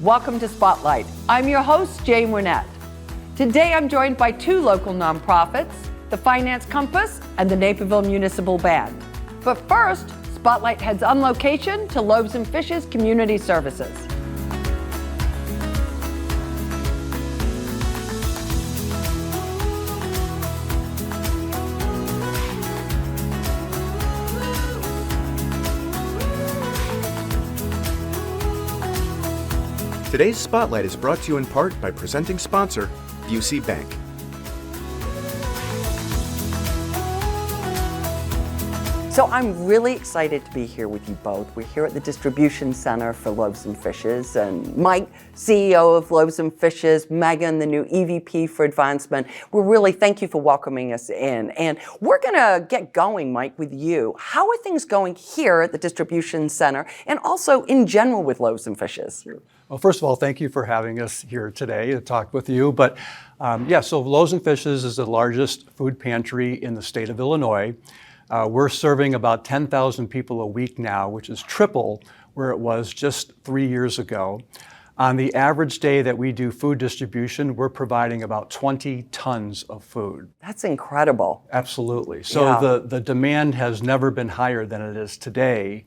Welcome to Spotlight. I'm your host, Jane Wernette. Today I'm joined by two local nonprofits, the Finance Compass and the Naperville Municipal Band. But first, Spotlight heads on location to Loaves Fishes Community Services. Today's Spotlight is brought to you in part by presenting sponsor, UC Bank. So I'm really excited to be here with you both. We're here at the Distribution Center for Loaves and Fishes, and Mike, CEO of Loaves and Fishes, Megan, the new EVP for Advancement. Thank you for welcoming us in. And we're gonna get going, Mike, with you. How are things going here at the Distribution Center and also in general with Loaves and Fishes? Sure. Well, first of all, thank you for having us here today to talk with you. But so Loaves and Fishes is the largest food pantry in the state of Illinois. We're serving about 10,000 people a week now, which is triple where it was just 3 years ago. On the average day that we do food distribution, we're providing about 20 tons of food. That's incredible. Absolutely. So the demand has never been higher than it is today.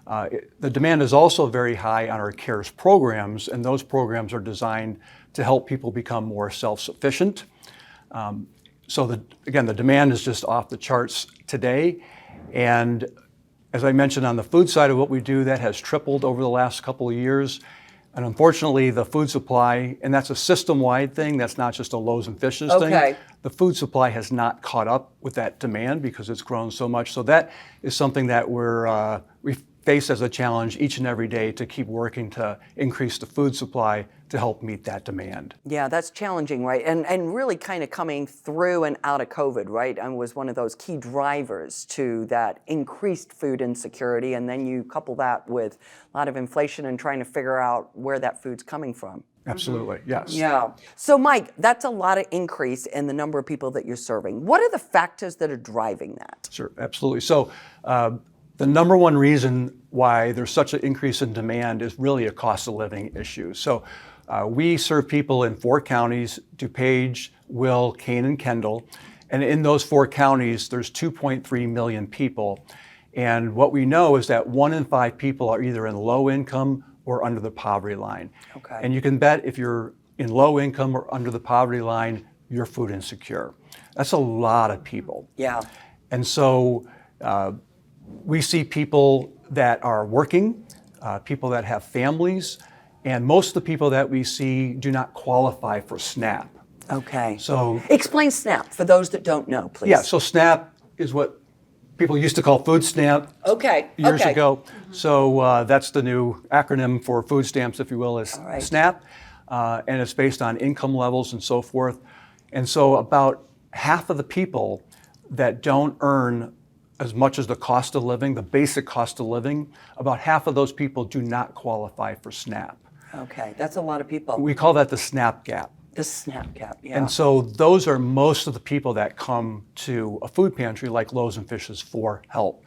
The demand is also very high on our CARES programs, and those programs are designed to help people become more self-sufficient. So the demand is just off the charts today. And as I mentioned, on the food side of what we do, that has tripled over the last couple of years. And unfortunately, the food supply, and that's a system-wide thing, that's not just a Loaves and Fishes thing. The food supply has not caught up with that demand because it's grown so much. So that is something that we face as a challenge each and every day to keep working to increase the food supply to help meet that demand. Yeah, that's challenging, right? And really kind of coming through and out of COVID, right? And was one of those key drivers to that increased food insecurity. And then you couple that with a lot of inflation and trying to figure out where that food's coming from. Absolutely, yes. Yeah. So Mike, that's a lot of increase in the number of people that you're serving. What are the factors that are driving that? Sure, absolutely. So the number one reason why there's such an increase in demand is really a cost of living issue. So we serve people in 4 counties, DuPage, Will, Kane, and Kendall. And in those 4 counties, there's 2.3 million people. And what we know is that 1 in 5 people are either in low income or under the poverty line. Okay. And you can bet if you're in low income or under the poverty line, you're food insecure. That's a lot of people. Yeah. And so we see people that are working, people that have families, and most of the people that we see do not qualify for SNAP. Okay. So explain SNAP for those that don't know, please. Yeah, so SNAP is what people used to call food stamp years ago. So that's the new acronym for food stamps, if you will, is SNAP. And it's based on income levels and so forth. And so about half of the people that don't earn as much as the cost of living, the basic cost of living, about half of those people do not qualify for SNAP. Okay, that's a lot of people. We call that the SNAP gap. The SNAP gap, yeah. And so those are most of the people that come to a food pantry like Loaves and Fishes for help.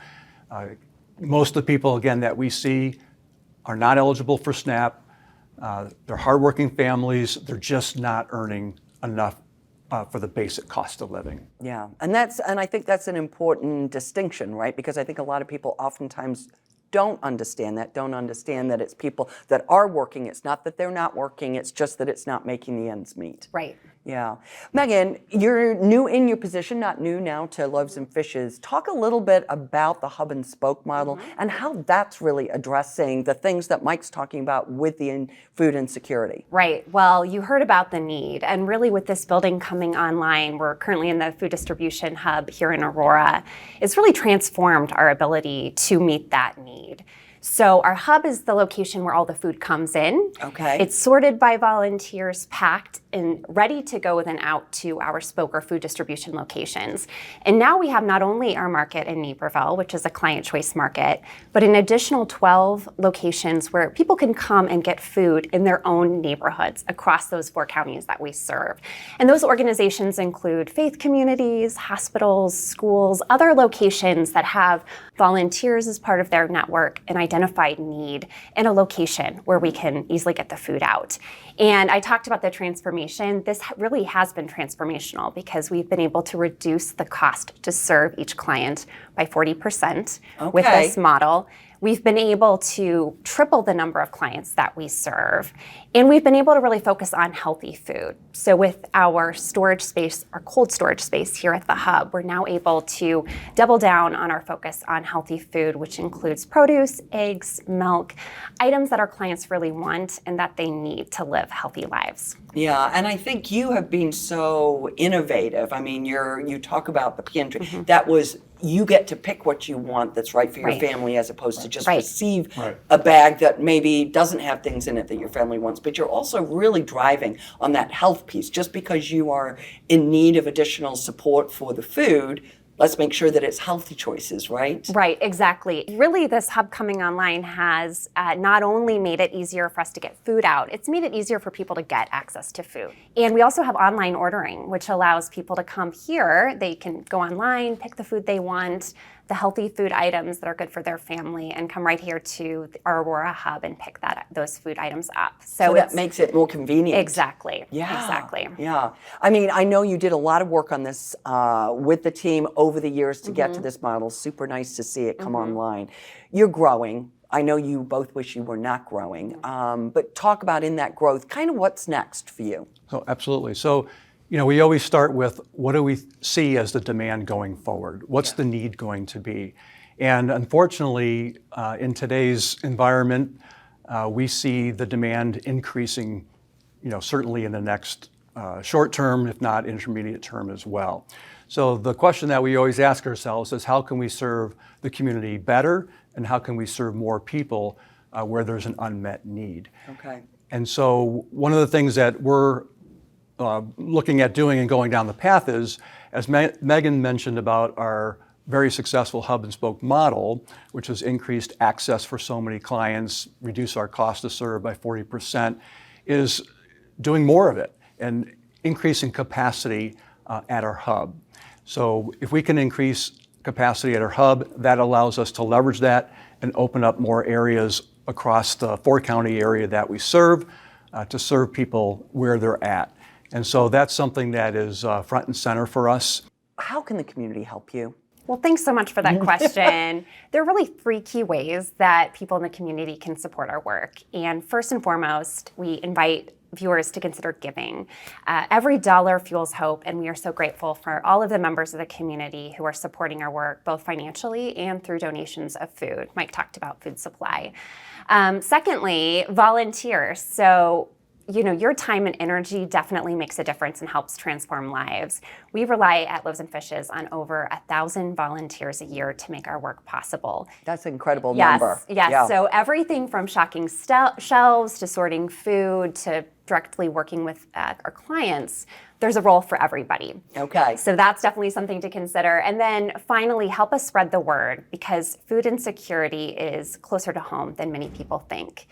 Most of the people, again, that we see are not eligible for SNAP. They're hardworking families. They're just not earning enough for the basic cost of living. Yeah, and I think that's an important distinction, right? Because I think a lot of people oftentimes don't understand that it's people that are working. It's not that they're not working, it's just that it's not making the ends meet. Right. Yeah. Megan, you're new in your position, not new now to Loaves and Fishes. Talk a little bit about the hub and spoke model and how that's really addressing the things that Mike's talking about with the food insecurity. Right. Well, you heard about the need, and really with this building coming online, we're currently in the food distribution hub here in Aurora. It's really transformed our ability to meet that need. So our hub is the location where all the food comes in. Okay. It's sorted by volunteers, packed and ready to go then out to our spoke or food distribution locations. And now we have not only our market in Naperville, which is a client choice market, but an additional 12 locations where people can come and get food in their own neighborhoods across those 4 counties that we serve. And those organizations include faith communities, hospitals, schools, other locations that have volunteers as part of their network, an identified need, and a location where we can easily get the food out. And I talked about the transformation. This really has been transformational because we've been able to reduce the cost to serve each client by 40% with this model. We've been able to triple the number of clients that we serve, and we've been able to really focus on healthy food. So with our storage space, our cold storage space here at the hub, we're now able to double down on our focus on healthy food, which includes produce, eggs, milk, items that our clients really want and that they need to live healthy lives. Yeah, and I think you have been so innovative. I mean, you talk about the pantry. That was, you get to pick what you want that's right for your family as opposed to just receive a bag that maybe doesn't have things in it that your family wants. But you're also really driving on that health piece. Just because you are in need of additional support for the food, let's make sure that it's healthy choices, right? Right, exactly. Really, this hub coming online has not only made it easier for us to get food out, it's made it easier for people to get access to food. And we also have online ordering, which allows people to come here. They can go online, pick the food they want, the healthy food items that are good for their family, and come right here to our Aurora hub and pick those food items up. So that makes it more convenient. Exactly. Yeah. Exactly. Yeah. I mean, I know you did a lot of work on this with the team over the years to get to this model. Super nice to see it come online. You're growing. I know you both wish you were not growing, but talk about in that growth, kind of what's next for you. So absolutely. So, you know, we always start with what do we see as the demand going forward? What's the need going to be? And unfortunately, in today's environment, we see the demand increasing, you know, certainly in the next short term, if not intermediate term as well. So the question that we always ask ourselves is how can we serve the community better and how can we serve more people where there's an unmet need? Okay. And so one of the things that we're looking at doing and going down the path is, as Megan mentioned about our very successful hub and spoke model, which has increased access for so many clients, reduced our cost to serve by 40%, is doing more of it and increasing capacity at our hub. So if we can increase capacity at our hub, that allows us to leverage that and open up more areas across the 4-county area that we serve to serve people where they're at. And so that's something that is front and center for us. How can the community help you? Well, thanks so much for that question. There are really 3 key ways that people in the community can support our work. And first and foremost, we invite viewers to consider giving. Every dollar fuels hope, and we are so grateful for all of the members of the community who are supporting our work, both financially and through donations of food. Mike talked about food supply. Secondly, volunteers. So, you know, your time and energy definitely makes a difference and helps transform lives. We rely at Loaves Fishes on over 1,000 volunteers a year to make our work possible. That's an incredible number. Yes. Yeah. So everything from stocking shelves to sorting food to directly working with our clients, there's a role for everybody. Okay. So that's definitely something to consider. And then finally, help us spread the word because food insecurity is closer to home than many people think.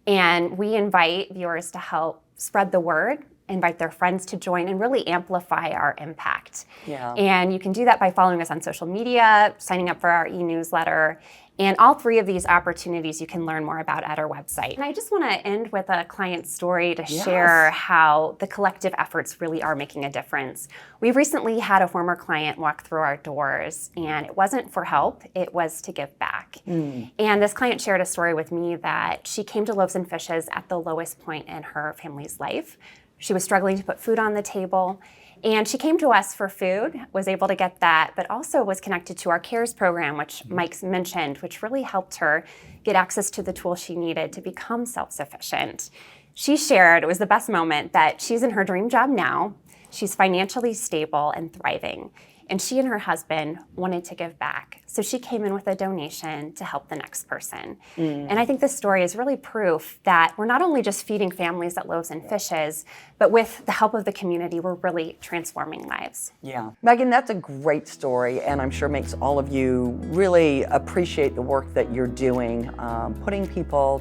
And we invite viewers to help spread the word, invite their friends to join, and really amplify our impact. Yeah. And you can do that by following us on social media, signing up for our e-newsletter, and all 3 of these opportunities you can learn more about at our website. And I just want to end with a client story to share how the collective efforts really are making a difference. We recently had a former client walk through our doors, and it wasn't for help, it was to give back. And this client shared a story with me that she came to Loaves Fishes at the lowest point in her family's life. She was struggling to put food on the table. And she came to us for food, was able to get that, but also was connected to our CARES program, which Mike's mentioned, which really helped her get access to the tools she needed to become self-sufficient. She shared, it was the best moment, that she's in her dream job now. She's financially stable and thriving. and she and her husband wanted to give back. So she came in with a donation to help the next person. And I think this story is really proof that we're not only just feeding families at Loaves and Fishes, but with the help of the community, we're really transforming lives. Yeah. Megan, that's a great story, and I'm sure makes all of you really appreciate the work that you're doing,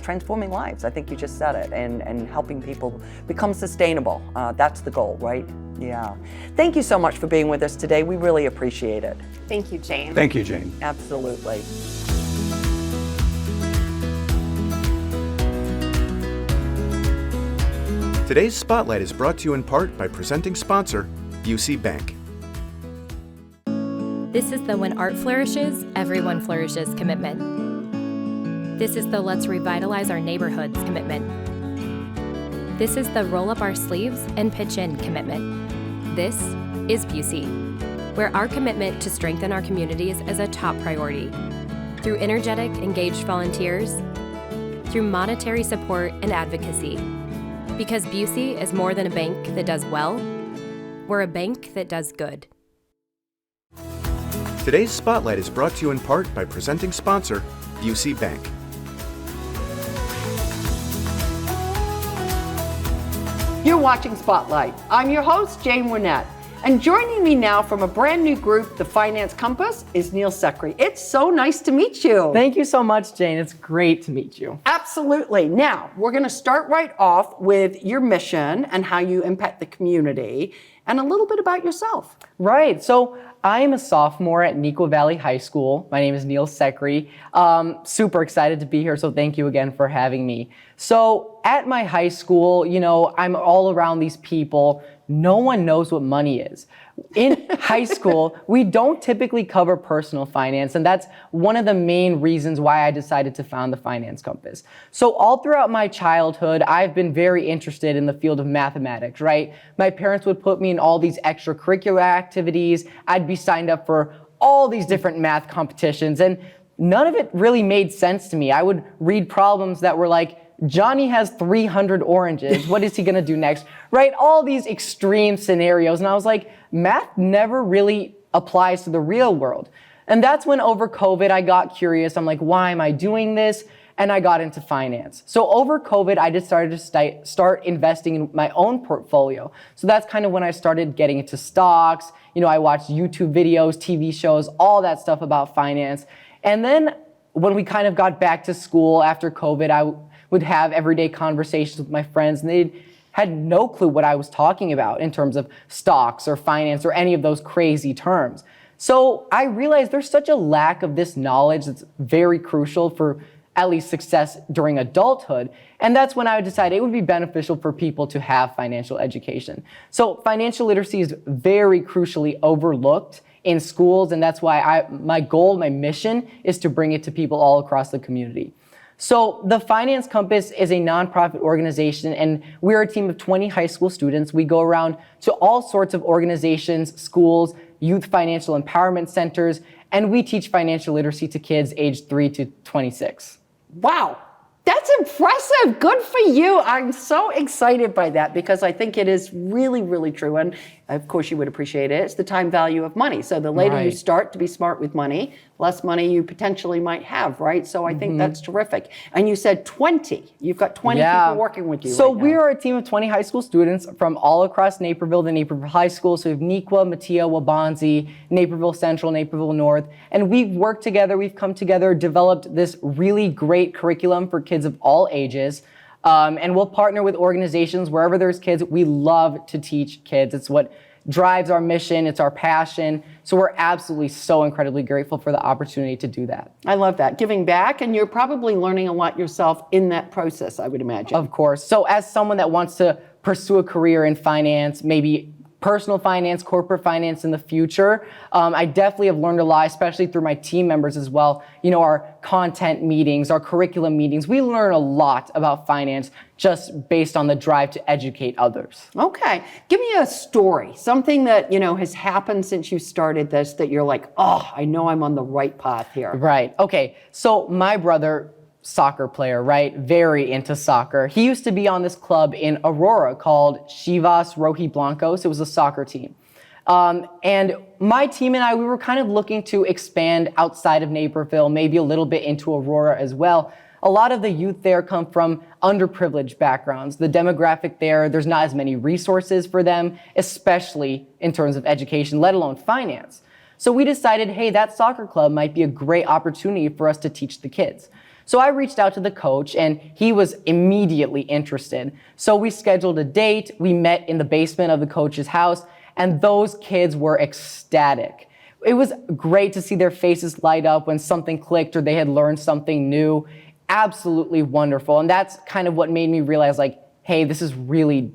transforming lives. I think you just said it, and helping people become sustainable. That's the goal, right? Yeah. Thank you so much for being with us today. We really appreciate it. Thank you, Jane. Thank you, Jane. Absolutely. Today's Spotlight is brought to you in part by presenting sponsor, UC Bank. This is the When Art Flourishes, Everyone Flourishes commitment. This is the Let's Revitalize Our Neighborhoods commitment. This is the Roll Up Our Sleeves and Pitch In commitment. This is Busey, where our commitment to strengthen our communities is a top priority. Through energetic, engaged volunteers, through monetary support and advocacy. Because Busey is more than a bank that does well, we're a bank that does good. Today's Spotlight is brought to you in part by presenting sponsor, UC Bank. You're watching Spotlight. I'm your host, Jane Wernette. And joining me now from a brand new group, the Finance Compass, is Neil Secretary. It's so nice to meet you. Thank you so much, Jane. It's great to meet you. Absolutely. Now, we're going to start right off with your mission and how you impact the community, and a little bit about yourself. Right. So I'm a sophomore at Neuqua Valley High School. My name is Neil Secretary. Super excited to be here, so thank you again for having me. So at my high school, I'm all around these people. No one knows what money is. In high school, we don't typically cover personal finance, and that's one of the main reasons why I decided to found the Finance Compass. So all throughout my childhood, I've been very interested in the field of mathematics, right? My parents would put me in all these extracurricular activities. I'd be signed up for all these different math competitions, and none of it really made sense to me. I would read problems that were like, Johnny has 300 oranges. What is he going to do next? Right? All these extreme scenarios. And I was like, math never really applies to the real world. And that's when over COVID, I got curious. I'm like, why am I doing this? And I got into finance. So over COVID, I just started to start investing in my own portfolio. So that's kind of when I started getting into stocks. I watched YouTube videos, TV shows, all that stuff about finance. And then when we kind of got back to school after COVID, I would have everyday conversations with my friends, and they had no clue what I was talking about in terms of stocks or finance or any of those crazy terms. So I realized there's such a lack of this knowledge that's very crucial for at least success during adulthood. And that's when I decided it would be beneficial for people to have financial education. So financial literacy is very crucially overlooked in schools, and that's why my goal, my mission is to bring it to people all across the community. So the Finance Compass is a nonprofit organization, and we're a team of 20 high school students. We go around to all sorts of organizations, schools, youth financial empowerment centers, and we teach financial literacy to kids aged 3 to 26. Wow. That's impressive. Good for you. I'm so excited by that because I think it is really, really true. And of course, you would appreciate it. It's the time value of money. So the later you start to be smart with money, less money you potentially might have, right? So I think that's terrific. And you said 20. You've got 20 people working with you. So right we now. are a team of 20 high school students from all across Naperville, the Naperville High School. So we have Neuqua, Mateo, Waubonsie, Naperville Central, Naperville North. And we've worked together, we've come together, developed this really great curriculum for kids of all ages. And we'll partner with organizations wherever there's kids. We love to teach kids. It's what drives our mission. It's our passion. So we're absolutely so incredibly grateful for the opportunity to do that. I love that. Giving back, and you're probably learning a lot yourself in that process, I would imagine. Of course. So as someone that wants to pursue a career in finance, maybe personal finance, corporate finance in the future, I definitely have learned a lot, especially through my team members as well. Our content meetings, our curriculum meetings, we learn a lot about finance just based on the drive to educate others. Okay. Give me a story, something that, has happened since you started this that you're like, oh, I know I'm on the right path here. Right. Okay. So my brother, soccer player, right? Very into soccer. He used to be on this club in Aurora called Chivas Rojiblancos. It was a soccer team. And my team and I, we were kind of looking to expand outside of Naperville, maybe a little bit into Aurora as well. A lot of the youth there come from underprivileged backgrounds. The demographic there's not as many resources for them, especially in terms of education, let alone finance. So we decided, hey, that soccer club might be a great opportunity for us to teach the kids. So I reached out to the coach and he was immediately interested. So we scheduled a date, we met in the basement of the coach's house, and those kids were ecstatic. It was great to see their faces light up when something clicked or they had learned something new. Absolutely wonderful. And that's kind of what made me realize, like, hey, this is really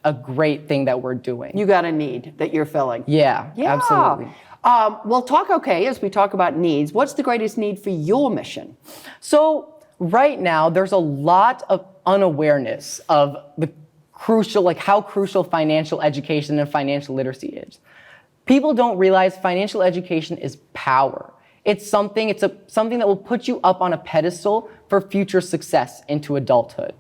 a great thing that we're doing. You got a need that you're filling. Yeah, absolutely. As we talk about needs, what's the greatest need for your mission? So right now, there's a lot of unawareness of the crucial, like how crucial financial education and financial literacy is. People don't realize financial education is power. It's something that will put you up on a pedestal for future success into adulthood,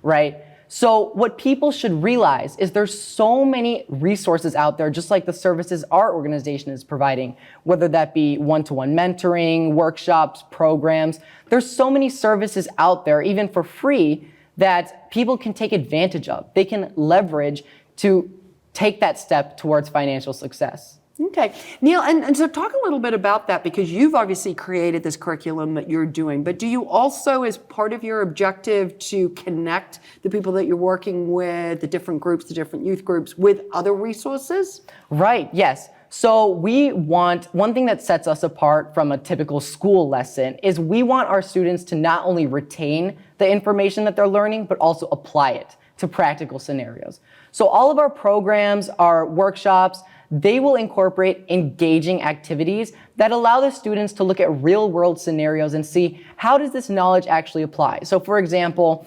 right? So what people should realize is there's so many resources out there, just like the services our organization is providing, whether that be one-to-one mentoring, workshops, programs. There's so many services out there, even for free, that people can take advantage of. They can leverage to take that step towards financial success. Okay. Neil, and so talk a little bit about that, because you've obviously created this curriculum that you're doing, but do you also, as part of your objective, to connect the people that you're working with, the different groups, the different youth groups, with other resources? Right, yes. So one thing that sets us apart from a typical school lesson is we want our students to not only retain the information that they're learning, but also apply it to practical scenarios. So all of our programs, our workshops, they will incorporate engaging activities that allow the students to look at real world scenarios and see, how does this knowledge actually apply? So for example,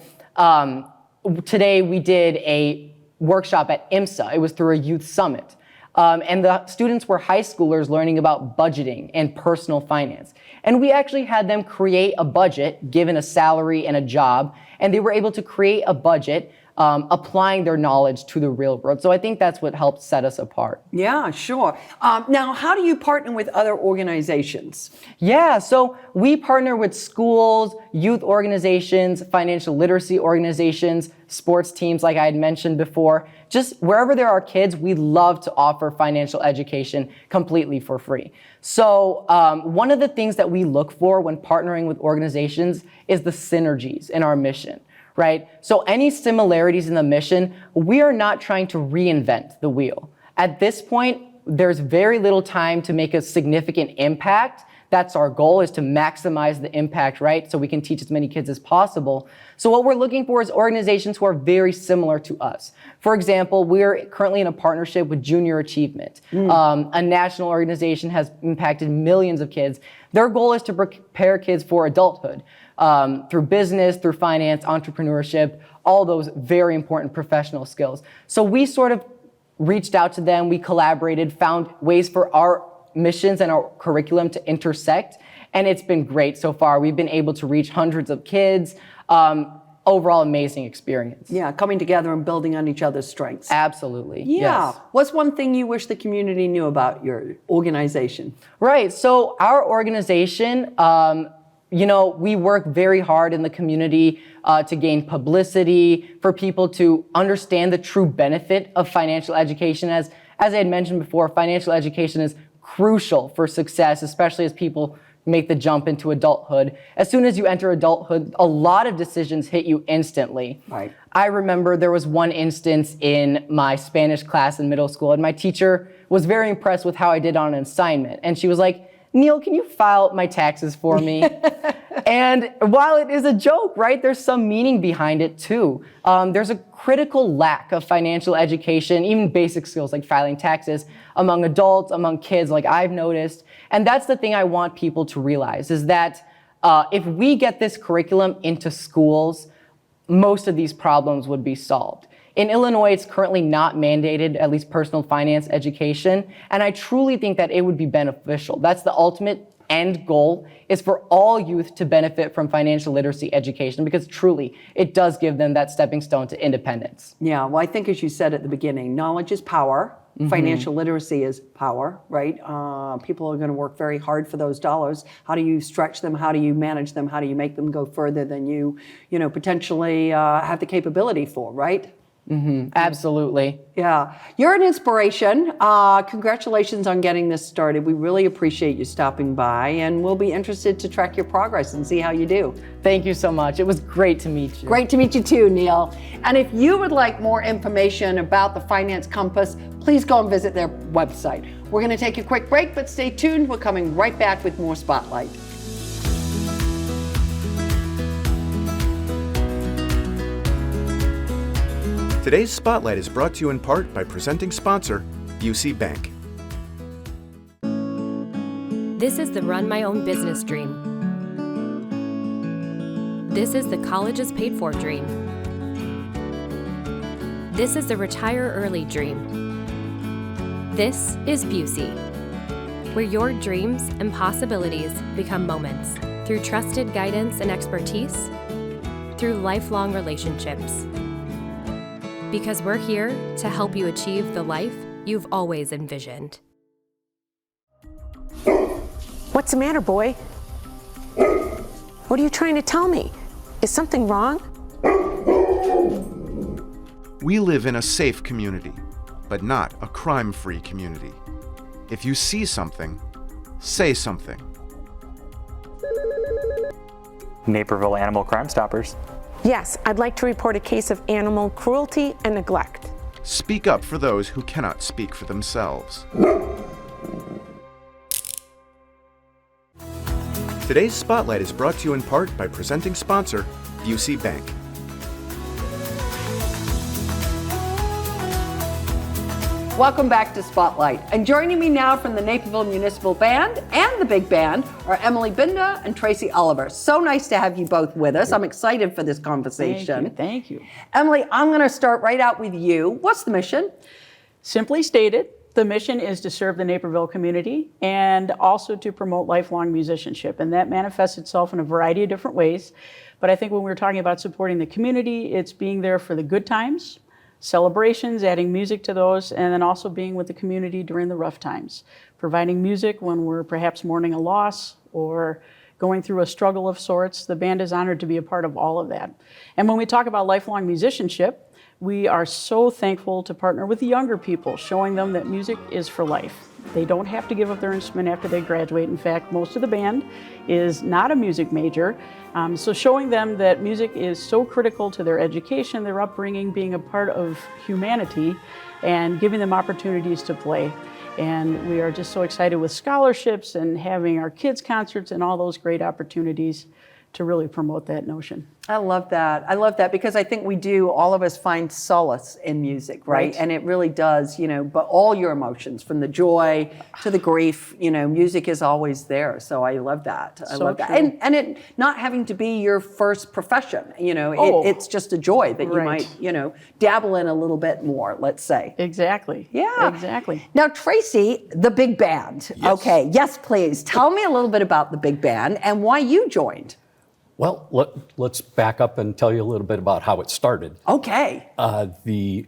today we did a workshop at IMSA. It was through a youth summit. And the students were high schoolers learning about budgeting and personal finance. And we actually had them create a budget, given a salary and a job, and they were able to create a budget applying their knowledge to the real world. So I think that's what helped set us apart. Yeah, sure. Now, how do you partner with other organizations? Yeah, so we partner with schools, youth organizations, financial literacy organizations, sports teams, like I had mentioned before. Just wherever there are kids, we love to offer financial education completely for free. So one of the things that we look for when partnering with organizations is the synergies in our mission. Right? So any similarities in the mission, we are not trying to reinvent the wheel. At this point, there's very little time to make a significant impact. That's our goal, is to maximize the impact, right? So we can teach as many kids as possible. So what we're looking for is organizations who are very similar to us. For example, we're currently in a partnership with Junior Achievement. A national organization has impacted millions of kids. Their goal is to prepare kids for adulthood. Through business, through finance, entrepreneurship, all those very important professional skills. So we sort of reached out to them, we collaborated, found ways for our missions and our curriculum to intersect, and it's been great so far. We've been able to reach hundreds of kids. Overall, amazing experience. Yeah, coming together and building on each other's strengths. Absolutely. Yeah. Yes. What's one thing you wish the community knew about your organization? Right. So our organization, we work very hard in the community to gain publicity, for people to understand the true benefit of financial education. As I had mentioned before, financial education is crucial for success, especially as people make the jump into adulthood. As soon as you enter adulthood, a lot of decisions hit you instantly. Right. I remember there was one instance in my Spanish class in middle school, and my teacher was very impressed with how I did on an assignment. And she was like, "Neil, can you file my taxes for me?" And while it is a joke, right, there's some meaning behind it too. There's a critical lack of financial education, even basic skills like filing taxes, among adults, among kids, like I've noticed. And that's the thing I want people to realize, is that if we get this curriculum into schools, most of these problems would be solved. In Illinois, it's currently not mandated, at least personal finance education, and I truly think that it would be beneficial. That's the ultimate end goal, is for all youth to benefit from financial literacy education, because truly, it does give them that stepping stone to independence. Yeah, well, I think as you said at the beginning, knowledge is power. Financial literacy is power, right? People are going to work very hard for those dollars. How do you stretch them? How do you manage them? How do you make them go further than you potentially have the capability for, right? Absolutely. Yeah, you're an inspiration. Congratulations on getting this started. We really appreciate you stopping by, and we'll be interested to track your progress and see how you do. Thank you so much. It was great to meet you. Great to meet you too, Neil. And if you would like more information about the Finance Compass, please go and visit their website. We're going to take a quick break, but stay tuned. We're coming right back with more Spotlight. Today's Spotlight is brought to you in part by presenting sponsor, UC Bank. This is the run my own business dream. This is the colleges paid for dream. This is the retire early dream. This is Busey, where your dreams and possibilities become moments through trusted guidance and expertise, through lifelong relationships. Because we're here to help you achieve the life you've always envisioned. What's the matter, boy? What are you trying to tell me? Is something wrong? We live in a safe community, but not a crime-free community. If you see something, say something. Naperville Animal Crime Stoppers. Yes, I'd like to report a case of animal cruelty and neglect. Speak up for those who cannot speak for themselves. Today's Spotlight is brought to you in part by presenting sponsor, UC Bank. Welcome back to Spotlight. And joining me now from the Naperville Municipal Band and the Big Band are Emily Binda and Tracy Oliver. So nice to have you both with us. I'm excited for this conversation. Thank you. Emily, I'm going to start right out with you. What's the mission? Simply stated, the mission is to serve the Naperville community and also to promote lifelong musicianship. And that manifests itself in a variety of different ways. But I think when we're talking about supporting the community, it's being there for the good times, celebrations, adding music to those, and then also being with the community during the rough times. Providing music when we're perhaps mourning a loss or going through a struggle of sorts. The band is honored to be a part of all of that. And when we talk about lifelong musicianship, we are so thankful to partner with the younger people, showing them that music is for life. They don't have to give up their instrument after they graduate. In fact, most of the band is not a music major. So showing them that music is so critical to their education, their upbringing, being a part of humanity, and giving them opportunities to play. And we are just so excited with scholarships and having our kids' concerts and all those great opportunities to really promote that notion. I love that. I love that because I think we do, all of us find solace in music, right? And it really does, but all your emotions, from the joy to the grief, music is always there. So I love that. I love that. And it not having to be your first profession, it's just a joy that you might, dabble in a little bit more, let's say. Exactly. Yeah. Exactly. Now, Tracy, the big band. Yes. Okay. Yes, please. Tell me a little bit about the big band and why you joined. Well, let's back up and tell you a little bit about how it started. Okay. The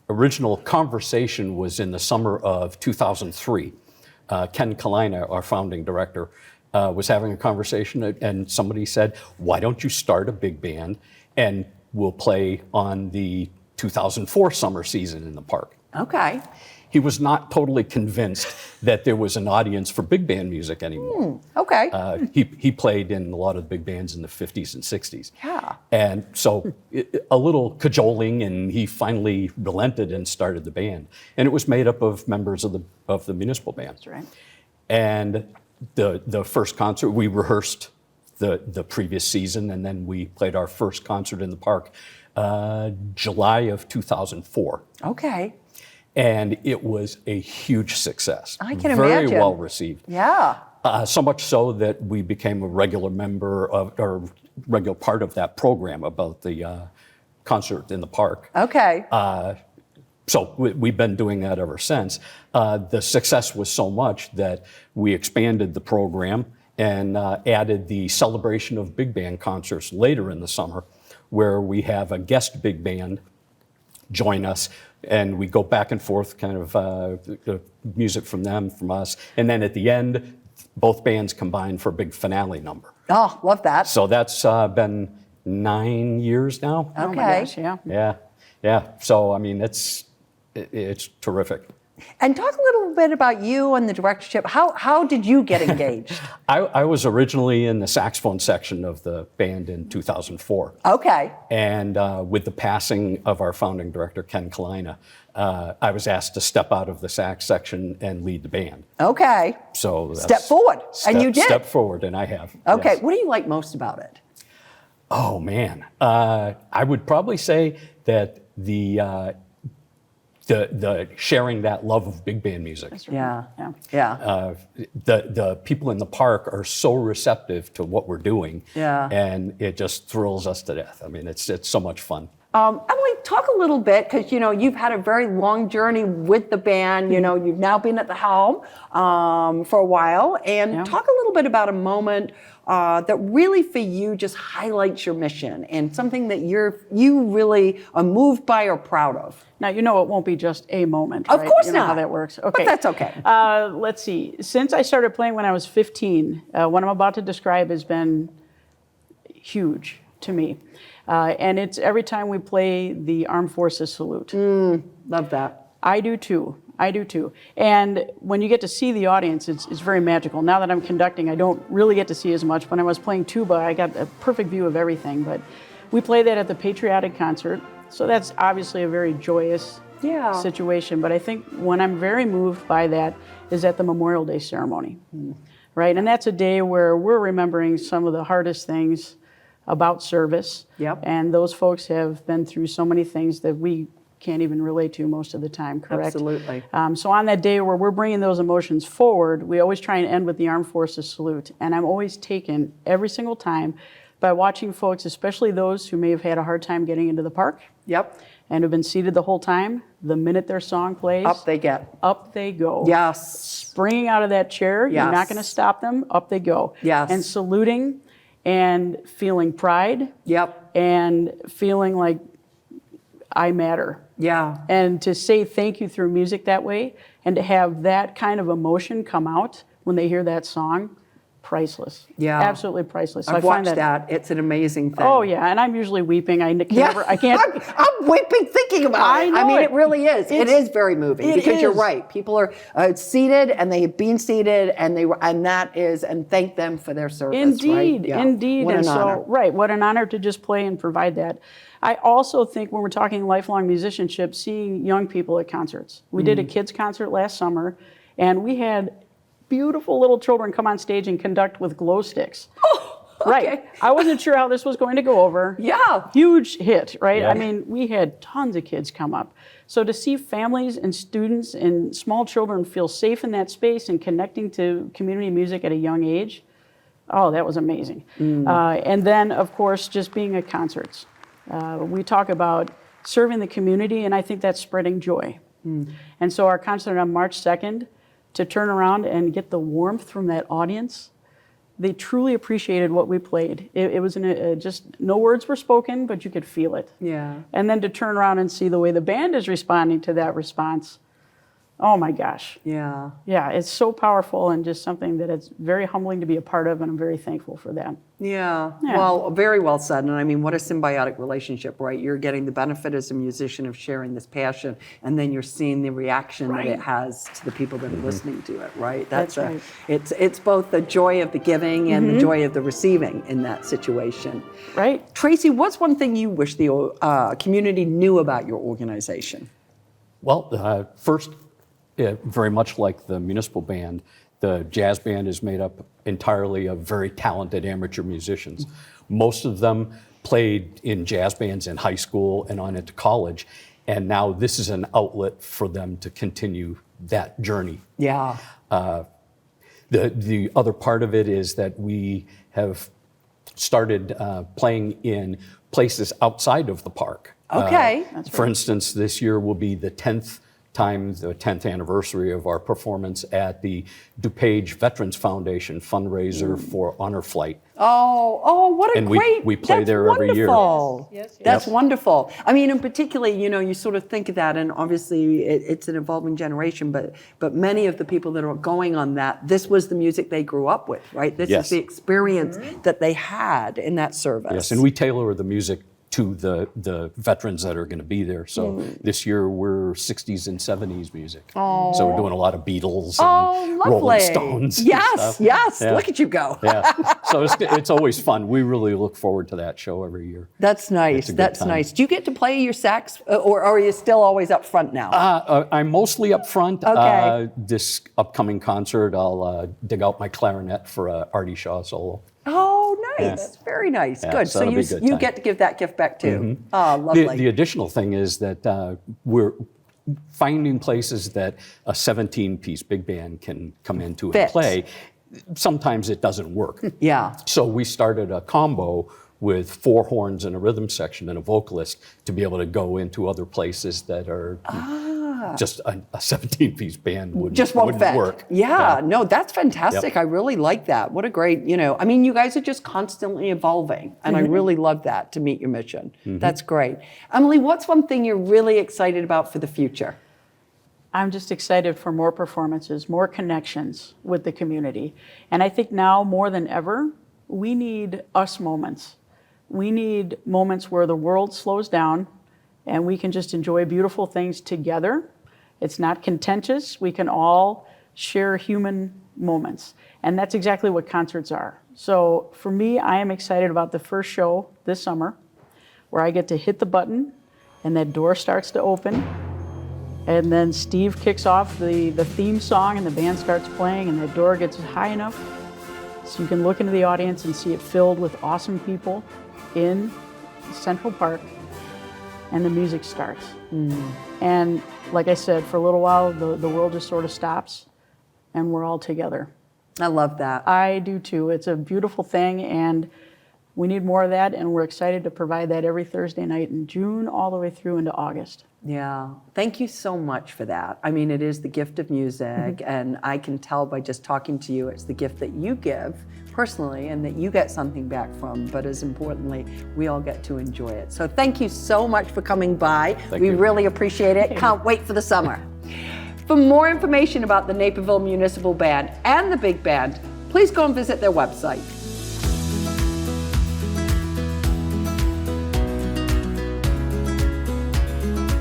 original conversation was in the summer of 2003. Ken Kalina, our founding director, was having a conversation and somebody said, why don't you start a big band and we'll play on the 2004 summer season in the park. Okay. He was not totally convinced that there was an audience for big band music anymore. Okay. He played in a lot of the big bands in the 50s and 60s. Yeah. And so a little cajoling, and he finally relented and started the band. And it was made up of members of the Municipal Band. That's right. And the first concert, we rehearsed the previous season, and then we played our first concert in the park July of 2004. Okay. And it was a huge success. I can Very imagine. well received. Yeah. So much so that we became a regular member of, or regular part of that program about the concert in the park. Okay. So we've been doing that ever since. The success was so much that we expanded the program and added the celebration of big band concerts later in the summer, where we have a guest big band join us, and we go back and forth, kind of the music from them, from us, and then at the end, both bands combine for a big finale number. Oh, love that. So that's been 9 years now. Okay. Oh my gosh, yeah. Yeah. So I mean, it's terrific. And talk a little bit about you and the directorship. How did you get engaged? I was originally in the saxophone section of the band in 2004. Okay. And with the passing of our founding director, Ken Kalina, I was asked to step out of the sax section and lead the band. Okay. So that's Step forward, and you did. Step forward, and I have. Okay. Yes. What do you like most about it? Oh man, I would probably say that the sharing that love of big band music. Yeah. The people in the park are so receptive to what we're doing. Yeah. And it just thrills us to death. I mean, it's so much fun. Emily, talk a little bit, because you've had a very long journey with the band. You've now been at the helm for a while, and talk a little bit about a moment that really for you just highlights your mission and something that you really are moved by or proud of. Now, it won't be just a moment, Of right? course You know not. how that works. Okay. But that's okay. Let's see. Since I started playing when I was 15, what I'm about to describe has been huge to me. And it's every time we play the Armed Forces Salute. Love that. I do too. And when you get to see the audience, it's very magical. Now that I'm conducting, I don't really get to see as much. When I was playing tuba, I got a perfect view of everything. But we play that at the patriotic concert. So that's obviously a very joyous situation. But I think when I'm very moved by that is at the Memorial Day ceremony, right? And that's a day where we're remembering some of the hardest things about service. Yep. And those folks have been through so many things that we can't even relate to most of the time, correct? Absolutely. So on that day where we're bringing those emotions forward, we always try and end with the Armed Forces Salute. And I'm always taken every single time by watching folks, especially those who may have had a hard time getting into the park. Yep. And have been seated the whole time. The minute their song plays, Up they get. Up they go. Yes. Springing out of that chair, you're not Yes. going to stop them. Up they go. Yes. And saluting and feeling pride. Yep. And feeling like I matter. Yeah. And to say thank you through music that way, and to have that kind of emotion come out when they hear that song, priceless. Yeah. Absolutely priceless. So I've I find watched that. It's an amazing thing. Oh yeah, and I'm usually weeping. I can't. I'm weeping thinking about it. I mean, it really is. It is very moving, because you're right. People are seated, and they have been seated, and and thank them for their service. Indeed, right? Yeah. indeed. What and an honor. right, what an honor to just play and provide that. I also think when we're talking lifelong musicianship, seeing young people at concerts. We did a kids concert last summer, and we had beautiful little children come on stage and conduct with glow sticks. Oh, okay. Right. I wasn't sure how this was going to go over. Yeah. Huge hit, right? Yeah. I mean, we had tons of kids come up. So to see families and students and small children feel safe in that space and connecting to community music at a young age, oh, that was amazing. And then, of course, just being at concerts. We talk about serving the community, and I think that's spreading joy. And so our concert on March 2nd, to turn around and get the warmth from that audience, they truly appreciated what we played. It was just no words were spoken, but you could feel it. Yeah. And then to turn around and see the way the band is responding to that response, oh my gosh. Yeah. Yeah, it's so powerful, and just something that it's very humbling to be a part of, and I'm very thankful for that. Yeah. Yeah. Well, very well said. And I mean, what a symbiotic relationship, right? You're getting the benefit as a musician of sharing this passion, and then you're seeing the reaction that it has to the people that are listening to it, right? That's right. It's both the joy of the giving and the joy of the receiving in that situation. Right? Tracy, what's one thing you wish the community knew about your organization? Well, first, very much like the Municipal band, the jazz band is made up entirely of very talented amateur musicians. Most of them played in jazz bands in high school and on into college, and now this is an outlet for them to continue that journey. Yeah. The other part of it is that we have started playing in places outside of the park. Okay. That's For instance, this year will be the 10th time, the 10th anniversary of our performance at the DuPage Veterans Foundation fundraiser for Honor Flight. Oh, what a And great, we play that's there every year. wonderful. Yes. That's wonderful. I mean, and particularly, you sort of think of that, and obviously it's an evolving generation, but many of the people that are going on that, this was the music they grew up with, right? This Yes. is the experience that they had in that service. Yes, and we tailor the music to the veterans that are going to be there. So this year we're 60s and 70s music. So we're doing a lot of Beatles and lovely. Rolling Stones. and Yes, stuff. yes. Yeah. Look at you go. Yeah, so it's always fun. We really look forward to that show every year. That's nice. It's a good That's time. nice. Do you get to play your sax, or are you still always up front now? I'm mostly up front. Okay. This upcoming concert, I'll dig out my clarinet for a Artie Shaw solo. Oh, nice. Very nice. Yeah, Good. so So that'll you be a good you time. get to give that gift back too. Oh, lovely. The additional thing is that we're finding places that a 17-piece big band can come into Fit. and play. Sometimes it doesn't work. Yeah. So we started a combo with 4 horns and a rhythm section and a vocalist to be able to go into other places that are just a 17-piece band Just won't wouldn't fit. work. Yeah, no, that's fantastic. Yep. I really like that. What a great, I mean, you guys are just constantly evolving, and I really love that to meet your mission. That's great. Emily, what's one thing you're really excited about for the future? I'm just excited for more performances, more connections with the community. And I think now more than ever, we need us moments. We need moments where the world slows down and we can just enjoy beautiful things together. It's not contentious. We can all share human moments. And that's exactly what concerts are. So for me, I am excited about the first show this summer where I get to hit the button and that door starts to open. And then Steve kicks off the theme song and the band starts playing and that door gets high enough so you can look into the audience and see it filled with awesome people in Central Park, and the music starts. And like I said, for a little while, the world just sort of stops and we're all together. I love that. I do too. It's a beautiful thing, and we need more of that, and we're excited to provide that every Thursday night in June all the way through into August. Yeah, thank you so much for that. I mean, it is the gift of music, and I can tell by just talking to you, it's the gift that you give personally and that you get something back from, but as importantly, we all get to enjoy it. So thank you so much for coming by. Thank we you. really appreciate it. Can't wait for the summer. For more information about the Naperville Municipal Band and the Big Band, please go and visit their website.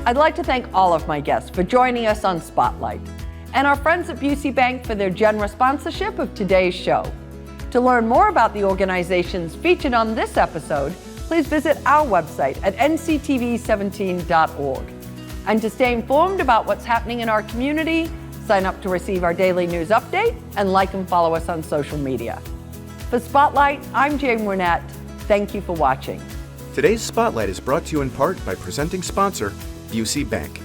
I'd like to thank all of my guests for joining us on Spotlight, and our friends at Busey Bank for their generous sponsorship of today's show. To learn more about the organizations featured on this episode, please visit our website at nctv17.org. And to stay informed about what's happening in our community, sign up to receive our daily news update and like and follow us on social media. For Spotlight, I'm Jane Wernette. Thank you for watching. Today's Spotlight is brought to you in part by presenting sponsor, Busey Bank.